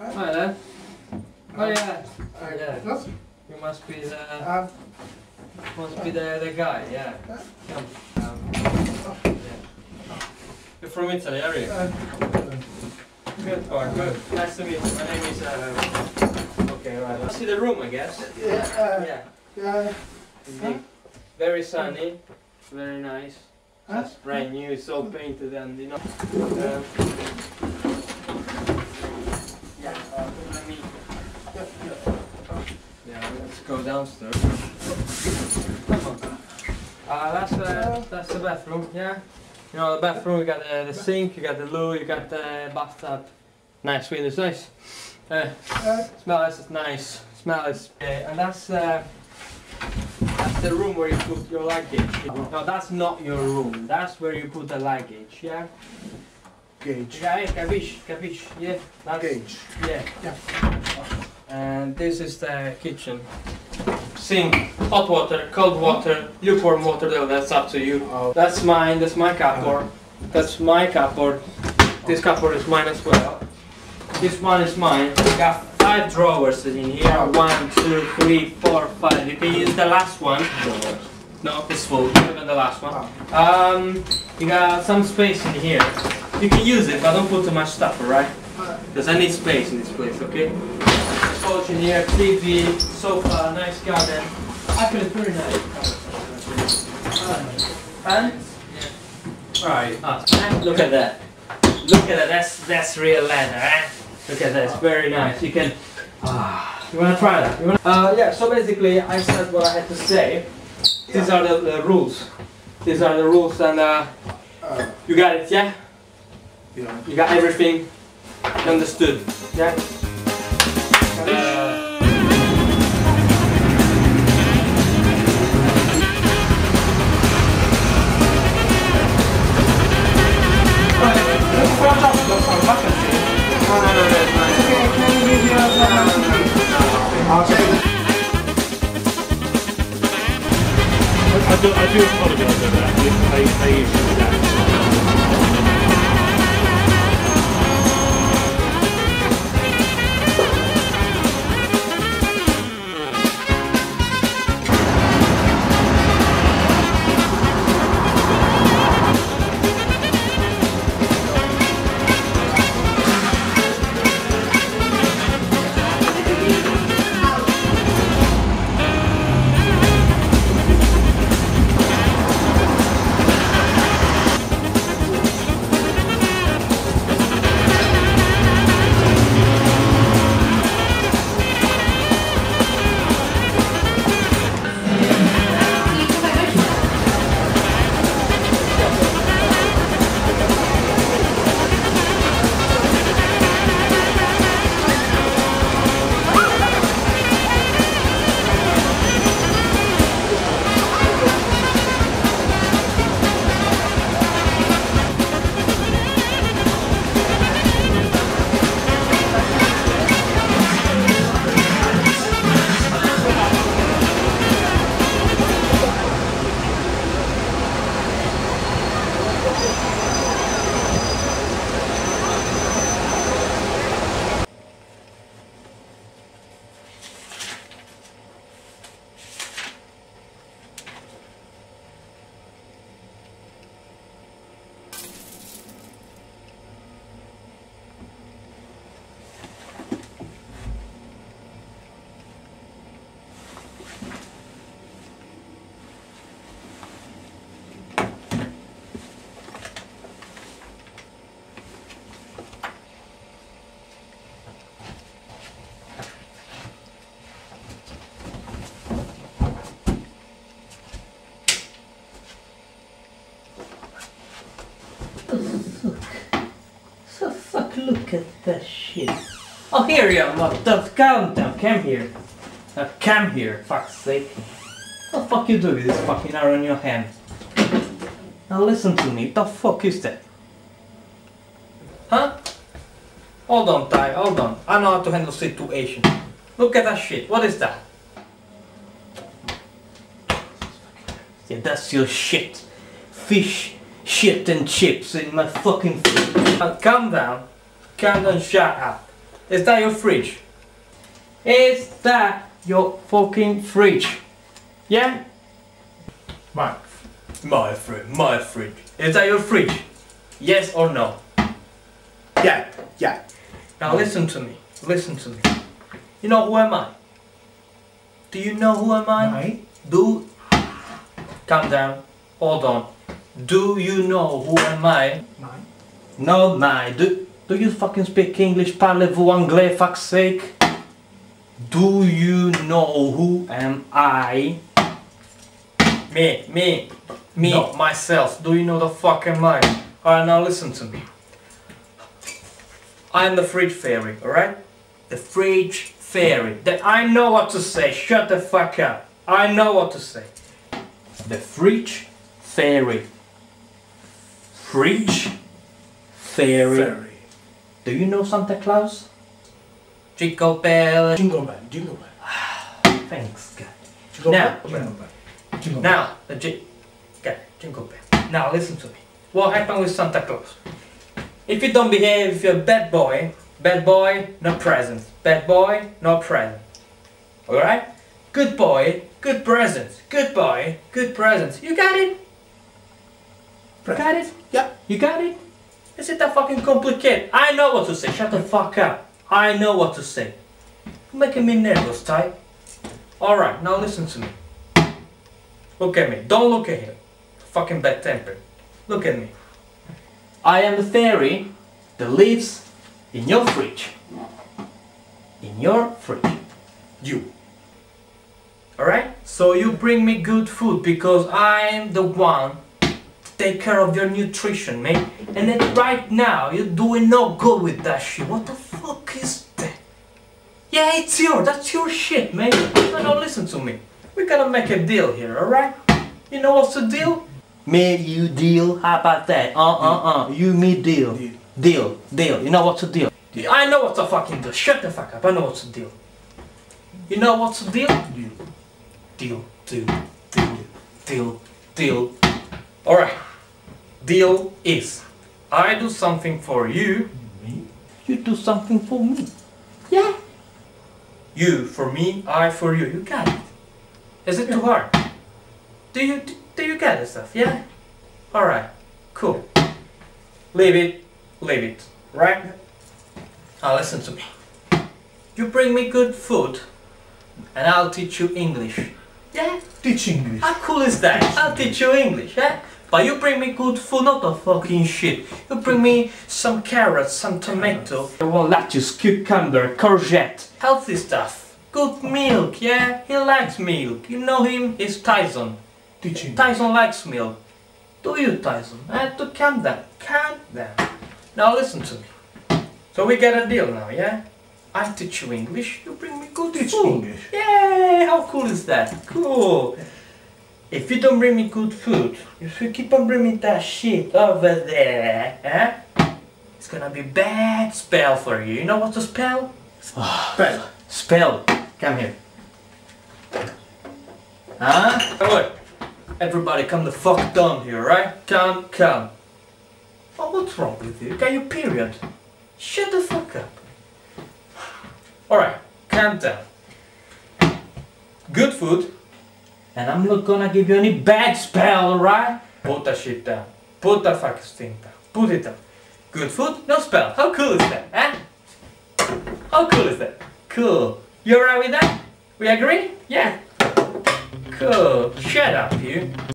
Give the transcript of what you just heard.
Hi there. Oh yeah. Yeah. Yes? You must be the guy, yeah. Come. Yeah. You're from Italy, are you? Good boy, good. Nice to meet you. My name is okay, right. Let's see the room, I guess. Yeah. Yeah. Very sunny, very nice. It's brand new, it's all painted and you know. Let me. Yeah, let's go downstairs. Come on. That's the bathroom. Yeah. You know the bathroom. You got the sink. You got the loo. You got the bathtub. Nice windows. Nice. Smell is nice. Smell is. And that's the room where you put your luggage. No, that's not your room. That's where you put the luggage. Yeah. Gauge. Yeah, capish, capish. Yeah. That's, Gauge. Yeah. And this is the kitchen. Sink, hot water, cold water, lukewarm water, that's up to you. That's mine, that's my cupboard. That's my cupboard. This cupboard is mine as well. This one is mine. We got 5 drawers in here. 1, 2, 3, 4, 5. You can use the last one. No, it's full, even the last one. You got some space in here. You can use it, but don't put too much stuff, alright? Because I need space in this place, okay? Couch in here, TV, sofa, nice garden. Actually, it's very nice. And? Yeah. Alright, look at that. Look at that, that's real leather, eh? Look at that, it's very nice. You can. You wanna try that? Yeah, so basically, I said what I had to say. These are the rules. These are the rules, and you got it, yeah? Yeah. You got everything understood, yeah? I do apologise for that. I usually do that. Look at that shit. Oh, here you are, what the countdown. Come here. Come here, fuck's sake. What the fuck you do with this fucking arrow in your hand? Now listen to me, the fuck is that? Huh? Hold on, Ty, hold on. I know how to handle situation. Look at that shit, what is that? Yeah, that's your shit. Fish, shit and chips in my fucking food. Calm down, shut up. Is that your fridge? Is that your fucking fridge? Yeah? My. My fridge. Is that your fridge? Yes or no? Yeah, yeah. Now listen to me. Listen to me. You know who am I? Do you know who am I? My. Calm down. Hold on. Do you know who am I? My. No, my. Do you fucking speak English? Parlez-vous anglais, fuck's sake? Do you know who am I? Me, No. myself. Do you know the fuck am I? Alright, now listen to me. I am the fridge fairy, alright? The fridge fairy. That I know what to say. Shut the fuck up. I know what to say. The fridge fairy. Fridge fairy. Fairy. Do you know Santa Claus? Jingle bell. Jingle bell, jingle bell. Thanks, God. Jingle Now. bell, jingle bell. Jingle bell. Now, jingle bell. Now listen to me. What happened with Santa Claus? If you don't behave, if you're a bad boy, no presents. Bad boy, no present. Alright? Good boy, good presents. Good boy, good presents. You got it? Got it? Yeah. You got it? Is it that fucking complicated? I know what to say. Shut the fuck up. I know what to say. You're making me nervous, Ty. Alright, now listen to me. Look at me. Don't look at him. Fucking bad temper. Look at me. I am the fairy that lives in your fridge. In your fridge. You. Alright? So you bring me good food because I'm the one to take care of your nutrition, mate. And then right now you're doing no good with that shit. What the fuck is that? Yeah, it's yours. That's your shit, mate. Now listen to me. We gotta make a deal here, alright? You know what's the deal? Me, you deal. How about that? You, me, deal. Deal. You know what's the deal? I know what's the fucking deal. Shut the fuck up. I know what's the deal. You know what's the deal? Deal. Alright. Deal is I do something for you. You do something for me. Yeah. You for me, I for you. You got it. Is it too hard? Do you get this stuff? Yeah? Alright. Cool. Leave it. Right? Now listen to me. You bring me good food and I'll teach you English. Yeah? Teach English. How cool is that? I'll teach you English, yeah? But you bring me good food, not the fucking shit. You bring me some carrots, some tomato, lettuce, cucumber, courgette, healthy stuff. Good milk, yeah? He likes milk. You know him? He's Tyson. Teach English. Tyson likes milk. Do you, Tyson? I have to calm down. Calm down. Now listen to me. So we get a deal now, yeah? I teach you English, you bring me good Teach food. English. Yeah, how cool is that? Cool. If you don't bring me good food, if you keep on bringing that shit over there, it's gonna be bad spell for you. You know what's a spell? Spell. Spell. Come here. Huh? Come on. Everybody come the fuck down here, right? Come. Oh, what's wrong with you? Got your period? Shut the fuck up. Alright, calm down. Good food. And I'm not gonna give you any bad spell, alright? Put that shit down. Put that fucking thing down. Put it down. Good food, no spell. How cool is that, huh? How cool is that? Cool. You alright with that? We agree? Yeah. Cool. Shut up, you.